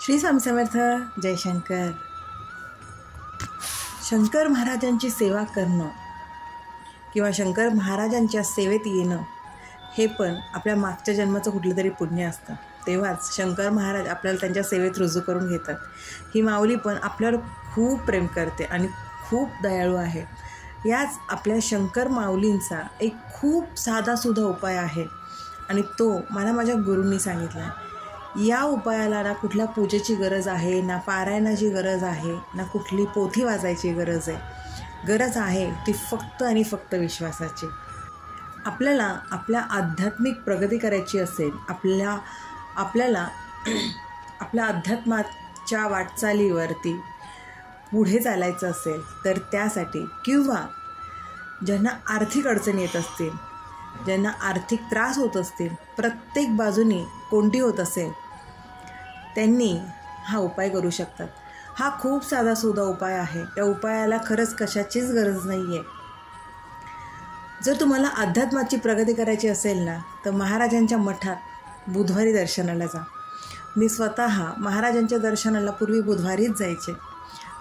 श्री स्वामी समर्थ. जयशंकर. शंकर महाराजांची सेवा करणं किंवा शंकर महाराजांच्या सेवेत येणं हे पण आपल्या मागच्या जन्माचं कुठलं तरी पुण्य असतं. तेव्हाच शंकर महाराज आपल्याला त्यांच्या सेवेत रुजू करून घेतात. ही माऊली पण आपल्यावर खूप प्रेम करते आणि खूप दयाळू आहे. याच आपल्या शंकर माऊलींचा एक खूप साधासुद्धा उपाय आहे आणि तो मला माझ्या गुरूंनी सांगितला आहे. या उपायाला ना कुठल्या पूजेची गरज आहे, ना पारायणाची गरज आहे, ना कुठली पोथी वाचायची गरज आहे. गरज आहे ती फक्त आणि फक्त विश्वासाची. आपल्याला आपल्या आध्यात्मिक प्रगती करायची असेल, आपल्याला आपल्या अध्यात्माच्या वाटचालीवरती पुढे चालायचं असेल तर त्यासाठी, किंवा ज्यांना आर्थिक अडचणी येत असतील, ज्यांना आर्थिक त्रास होत असतील, प्रत्येक बाजूनी कोणती होत असेल, त्यांनी हा उपाय करू शकतात. हा खूप साधासुद्धा उपाय आहे. त्या उपायाला खरंच कशाचीच गरज नाही आहे. जर तुम्हाला अध्यात्माची प्रगती करायची असेल ना, तर महाराजांच्या मठात बुधवारी दर्शनाला जा. मी स्वतः महाराजांच्या दर्शनाला पूर्वी बुधवारीच जायचे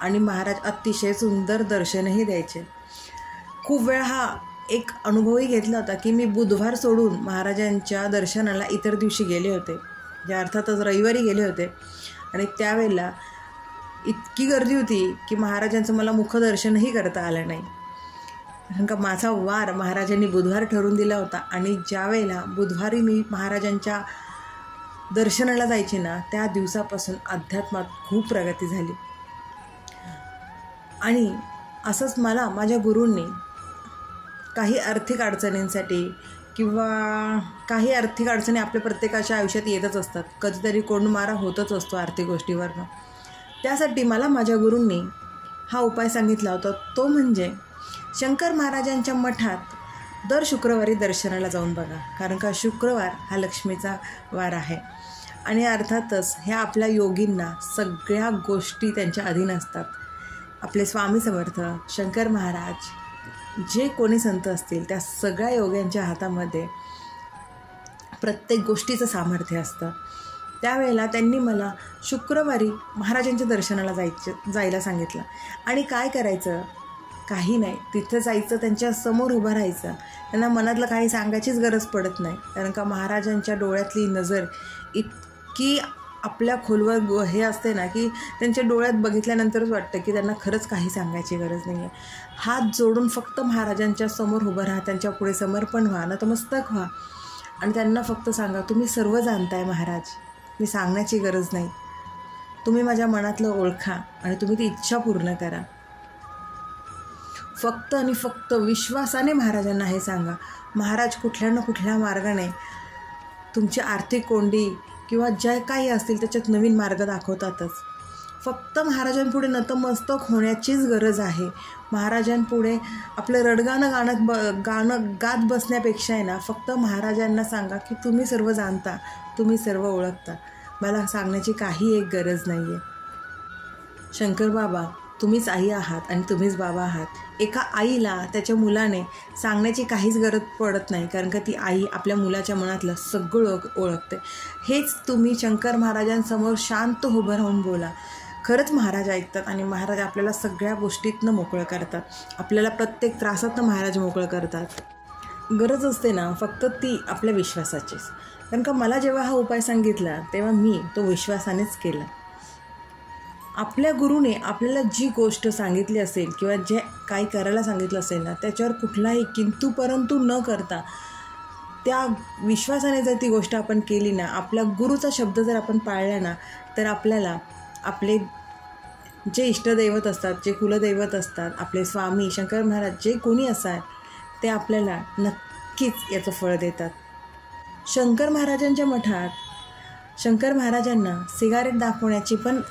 आणि महाराज अतिशय सुंदर दर्शनही द्यायचे. खूप वेळ हा एक अनुभवही घेतला होता की मी बुधवार सोडून महाराजांच्या दर्शनाला इतर दिवशी गेले होते, ज्या अर्थातच रविवारी गेले होते. आणि त्यावेळेला इतकी गर्दी होती की महाराजांचं मला मुखदर्शनही करता आलं नाही, कारण का माझा वार महाराजांनी बुधवार ठरवून दिला होता. आणि ज्या वेळेला बुधवारी मी महाराजांच्या दर्शनाला जायचे ना, त्या दिवसापासून अध्यात्मात खूप प्रगती झाली. आणि असंच मला माझ्या गुरूंनी काही आर्थिक अडचणींसाठी किंवा काही आर्थिक अडचणी आपल्या प्रत्येकाच्या आयुष्यात येतच असतात. कधीतरी कोंडमारा होतच असतो आर्थिक गोष्टीवरनं. त्यासाठी मला माझ्या गुरूंनी हा उपाय सांगितला होता. तो म्हणजे शंकर महाराजांच्या मठात दर शुक्रवारी दर्शनाला जाऊन बघा, कारण का शुक्रवार हा लक्ष्मीचा वार आहे. आणि अर्थातच ह्या आपल्या योगींना सगळ्या गोष्टी त्यांच्या अधीन असतात. आपले स्वामी समर्थ शंकर महाराज, जे कोणी संत असतील, त्या सगळ्या योग्यांच्या हातामध्ये प्रत्येक गोष्टीचं सामर्थ्य असतं. त्यावेळेला त्यांनी मला शुक्रवारी महाराजांच्या दर्शनाला जायला सांगितलं. आणि काय करायचं, काही नाही, तिथं जायचं, त्यांच्या समोर उभं राहायचं. त्यांना मनातलं काही सांगायचीच गरज पडत नाही, कारण का महाराजांच्या डोळ्यातली नजर इतकी आपल्या खोलवर हे असते ना, की त्यांच्या डोळ्यात बघितल्यानंतरच वाटतं की त्यांना खरंच काही सांगायची गरज नाही आहे. हात जोडून फक्त महाराजांच्या समोर उभं राहा, त्यांच्या पुढे समर्पण व्हा, नतमस्तक व्हा आणि त्यांना फक्त सांगा, तुम्ही सर्व जाणताय महाराज, मी सांगण्याची गरज नाही, तुम्ही माझ्या मनातलं ओळखा आणि तुम्ही ती इच्छा पूर्ण करा. फक्त आणि फक्त विश्वासाने महाराजांना हे सांगा. महाराज कुठल्या ना कुठल्या मार्गाने तुमची आर्थिक कोंडी किंवा ज्या काही असतील त्याच्यात नवीन मार्ग दाखवतातच. फक्त महाराजांपुढे नतमस्तक होण्याचीच गरज आहे. महाराजांपुढे आपलं रडगाणं गात बसण्यापेक्षा आहे ना, फक्त महाराजांना सांगा की तुम्ही सर्व जाणता, तुम्ही सर्व ओळखता, मला सांगण्याची काही एक गरज नाही आहे. शंकर बाबा, तुम्हीच आई आहात आणि तुम्हीच बाबा आहात. एका आईला त्याच्या मुलाने सांगण्याची काहीच गरज पडत नाही, कारण का ती आई आपल्या मुलाच्या मनातलं सगळं ओळखते. हेच तुम्ही शंकर महाराजांसमोर शांत उभं राहून बोला. खरंच महाराज ऐकतात आणि महाराज आपल्याला सगळ्या गोष्टीतनं मोकळं करतात. आपल्याला प्रत्येक त्रासातनं महाराज मोकळं करतात. गरज असते ना फक्त ती आपल्या विश्वासाचीच. कारण का मला जेव्हा हा उपाय सांगितला तेव्हा मी तो विश्वासानेच केला. आपल्या गुरुने आपल्याला जी गोष्ट सांगितली असेल किंवा जे काही करायला सांगितलं असेल ना, त्याच्यावर कुठलाही किंतु परंतु न करता त्या विश्वासाने जर ती गोष्ट आपण केली ना, आपल्या गुरुचा शब्द जर आपण पाळला ना, तर आपल्याला आपले जे इष्टदैवत असतात, जे कुलदैवत असतात, आपले स्वामी शंकर महाराज जे कोणी असाल, ते आपल्याला नक्कीच याचं फळ देतात. शंकर महाराजांच्या मठात शंकर महाराजांना सिगारेट दाखवण्याची पण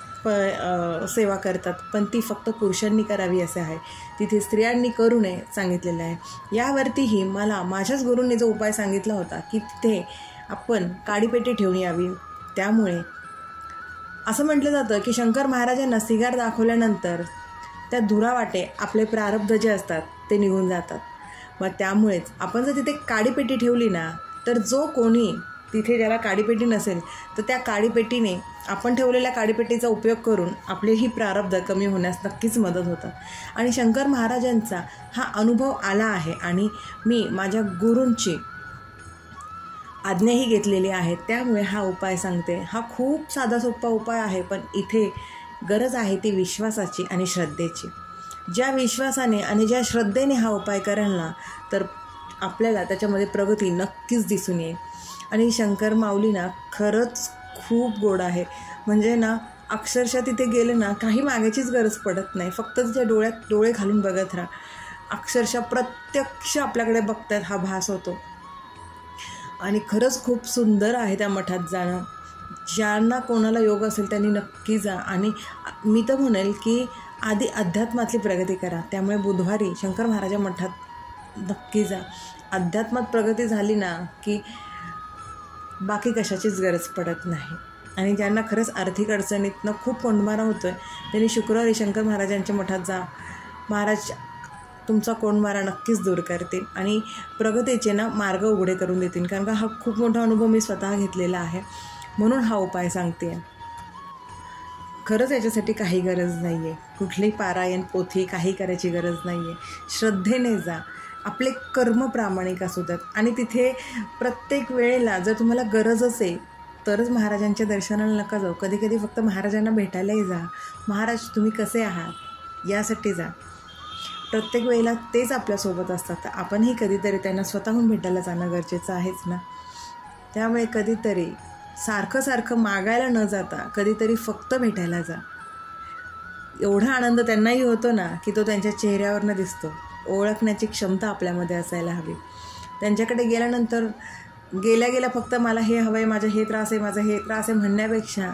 सेवा करतात, पण ती फक्त पुरुषांनी करावी असे आहे. तिथे स्त्रियांनी करू नये सांगितलेलं आहे. यावरतीही मला माझ्याच गुरूंनी जो उपाय सांगितला होता की तिथे आपण काडीपेटी ठेवून यावी. त्यामुळे असं म्हटलं जातं की शंकर महाराजांना सिगार दाखवल्यानंतर त्या धुरावाटे आपले प्रारब्ध जे असतात ते निघून जातात. मग त्यामुळेच आपण जर तिथे काडीपेटी ठेवली ना, तर जो कोणी तिथे ज्याला काडीपेटी नसेल तर त्या काडीपेटीने आपण ठेवलेल्या काडीपेटीचा उपयोग करून आपलेही प्रारब्ध कमी होण्यास नक्कीच मदत होतं. आणि शंकर महाराजांचा हा अनुभव आला आहे आणि मी माझ्या गुरूंची आज्ञाही घेतलेली आहे, त्यामुळे हा उपाय सांगते. हा खूप साधा सोपा उपाय आहे, पण इथे गरज आहे ती विश्वासाची आणि श्रद्धेची. ज्या विश्वासाने आणि ज्या श्रद्धेने हा उपाय कराल ना, तर आपल्याला त्याच्यामध्ये प्रगती नक्कीच दिसून येईल. आणि शंकर माऊली ना खरंच खूप गोड आहे. म्हणजे ना अक्षरशः तिथे गेले ना काही मागायचीच गरज पडत नाही. फक्त तिच्या डोळ्यात डोळे घालून बघत राहा. अक्षरशः प्रत्यक्ष आपल्याकडे बघतायत हा भास होतो. आणि खरंच खूप सुंदर आहे त्या मठात जाणं. ज्यांना कोणाला योग असेल त्यांनी नक्की जा. आणि मी तर म्हणेल की आधी अध्यात्मातली प्रगती करा. त्यामुळे बुधवारी शंकर महाराजा मठात नक्की जा. अध्यात्मात प्रगती झाली ना की बाकी कशाचीच गरज पडत नाही. आणि ज्यांना खरंच आर्थिक अडचणीतनं खूप कोंडमारा होतो आहे त्यांनी शुक्रवारी शंकर महाराजांच्या मठात जा. महाराज तुमचा कोंडमारा नक्कीच दूर करतील आणि प्रगतीचे ना मार्ग उघडे करून देतील. कारण का हा खूप मोठा अनुभव मी स्वतः घेतलेला आहे, म्हणून हा उपाय सांगते. खरंच याच्यासाठी काही गरज नाही आहे. कुठलीही पारायण पोथी काही करायची गरज नाही आहे. श्रद्धेने जा. आपले कर्म प्रामाणिक असू द्यात. आणि तिथे प्रत्येक वेळेला जर तुम्हाला गरज असेल तरच महाराजांच्या दर्शनाला नका जाऊ. कधी कधी फक्त महाराजांना भेटायलाही जा. महाराज तुम्ही कसे आहात यासाठी जा. प्रत्येक वेळेला तेच आपल्यासोबत असतात, तर आपणही कधीतरी त्यांना स्वतःहून भेटायला जाणं गरजेचं आहेच ना. त्यामुळे कधीतरी सारखं मागायला न जाता कधीतरी फक्त भेटायला जा. एवढा आनंद त्यांनाही होतो ना की तो त्यांच्या चेहऱ्यावरनं दिसतो. ओळखण्याची क्षमता आपल्यामध्ये असायला हवी. त्यांच्याकडे गेल्यानंतर गेल्या फक्त मला हे हवं आहे, माझं हे त्रास आहे, माझं हे त्रास आहे म्हणण्यापेक्षा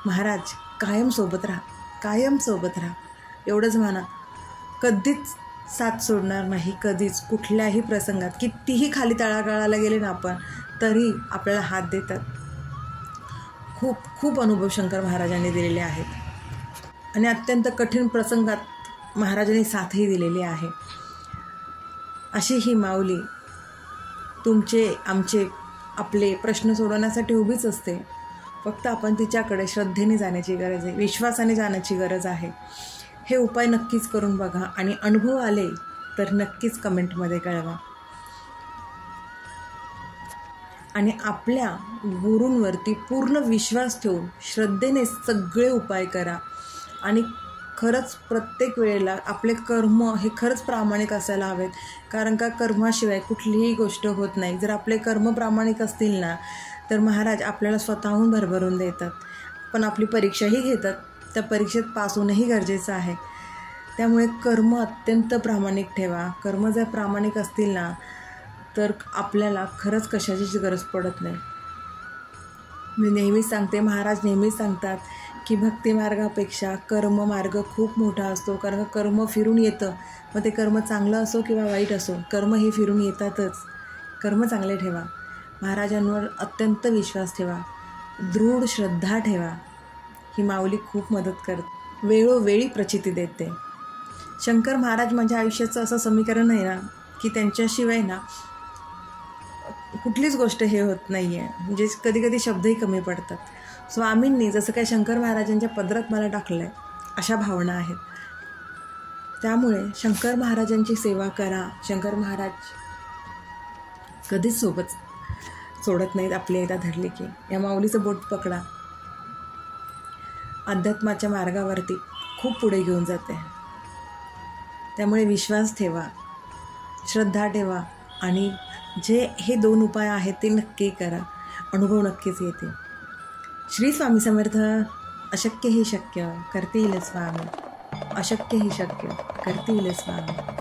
महाराज कायम सोबत राहा एवढंच म्हणा. कधीच साथ सोडणार नाही, कधीच कुठल्याही प्रसंगात. कितीही खाली तळागाळाला गेले ना आपण तरी आपल्याला हात देतात. खूप अनुभव शंकर महाराजांनी दिलेले आहेत आणि अत्यंत कठीण प्रसंगात महाराजांनी साथही दिलेली आहे. अशी ही माऊली तुमचे आमचे आपले प्रश्न सोडवण्यासाठी उभीच असते. फक्त आपण तिच्याकडे श्रद्धेने जाण्याची गरज आहे, विश्वासाने जाण्याची गरज आहे. हे उपाय नक्कीच करून बघा आणि अनुभव आले तर नक्कीच कमेंटमध्ये कळवा. आणि आपल्या गुरूंवरती पूर्ण विश्वास ठेवून श्रद्धेने सगळे उपाय करा. आणि खरंच प्रत्येक वेळेला आपले कर्म हे खरंच प्रामाणिक असायला हवेत. कारण का कर्माशिवाय कुठलीही गोष्ट होत नाही. जर आपले कर्म प्रामाणिक असतील ना तर महाराज आपल्याला स्वतःहून भरभरून देतात. पण आपली परीक्षाही घेतात. त्या परीक्षेत पास होणंही गरजेचं आहे. त्यामुळे कर्म अत्यंत प्रामाणिक ठेवा. कर्म जर प्रामाणिक असतील ना तर आपल्याला खरंच कशाचीच गरज पडत नाही. मी नेहमीच सांगते, महाराज नेहमीच सांगतात की भक्तिमार्गापेक्षा कर्ममार्ग खूप मोठा असतो. कारण कर्म फिरून येतं. मग ते कर्म चांगलं असो किंवा वाईट असो, कर्म हे फिरून येतातच. कर्म चांगले ठेवा. महाराजांवर अत्यंत विश्वास ठेवा. दृढ श्रद्धा ठेवा. ही माऊली खूप मदत करते, वेळोवेळी प्रचिती देते. शंकर महाराज माझ्या आयुष्याचं असं समीकरण आहे ना की त्यांच्याशिवाय ना कुठलीच गोष्ट हे होत नाही आहे. म्हणजे कधी शब्दही कमी पडतात. स्वामींनी जसं काय शंकर महाराजांच्या पदरात मला टाकलं आहे अशा भावना आहेत. त्यामुळे शंकर महाराजांची सेवा करा. शंकर महाराज कधीच सोबत सोडत नाहीत. आपल्या एकदा धरले की या माऊलीचं बोट पकडा. अध्यात्माच्या मार्गावरती खूप पुढे घेऊन जाते. त्यामुळे विश्वास ठेवा, श्रद्धा ठेवा आणि जे हे 2 उपाय आहेत ते नक्की करा. अनुभव नक्कीच येते. श्री स्वामी समर्थ. अशक्य ही शक्य करतील स्वामी. अशक्य ही शक्य करतील स्वामी.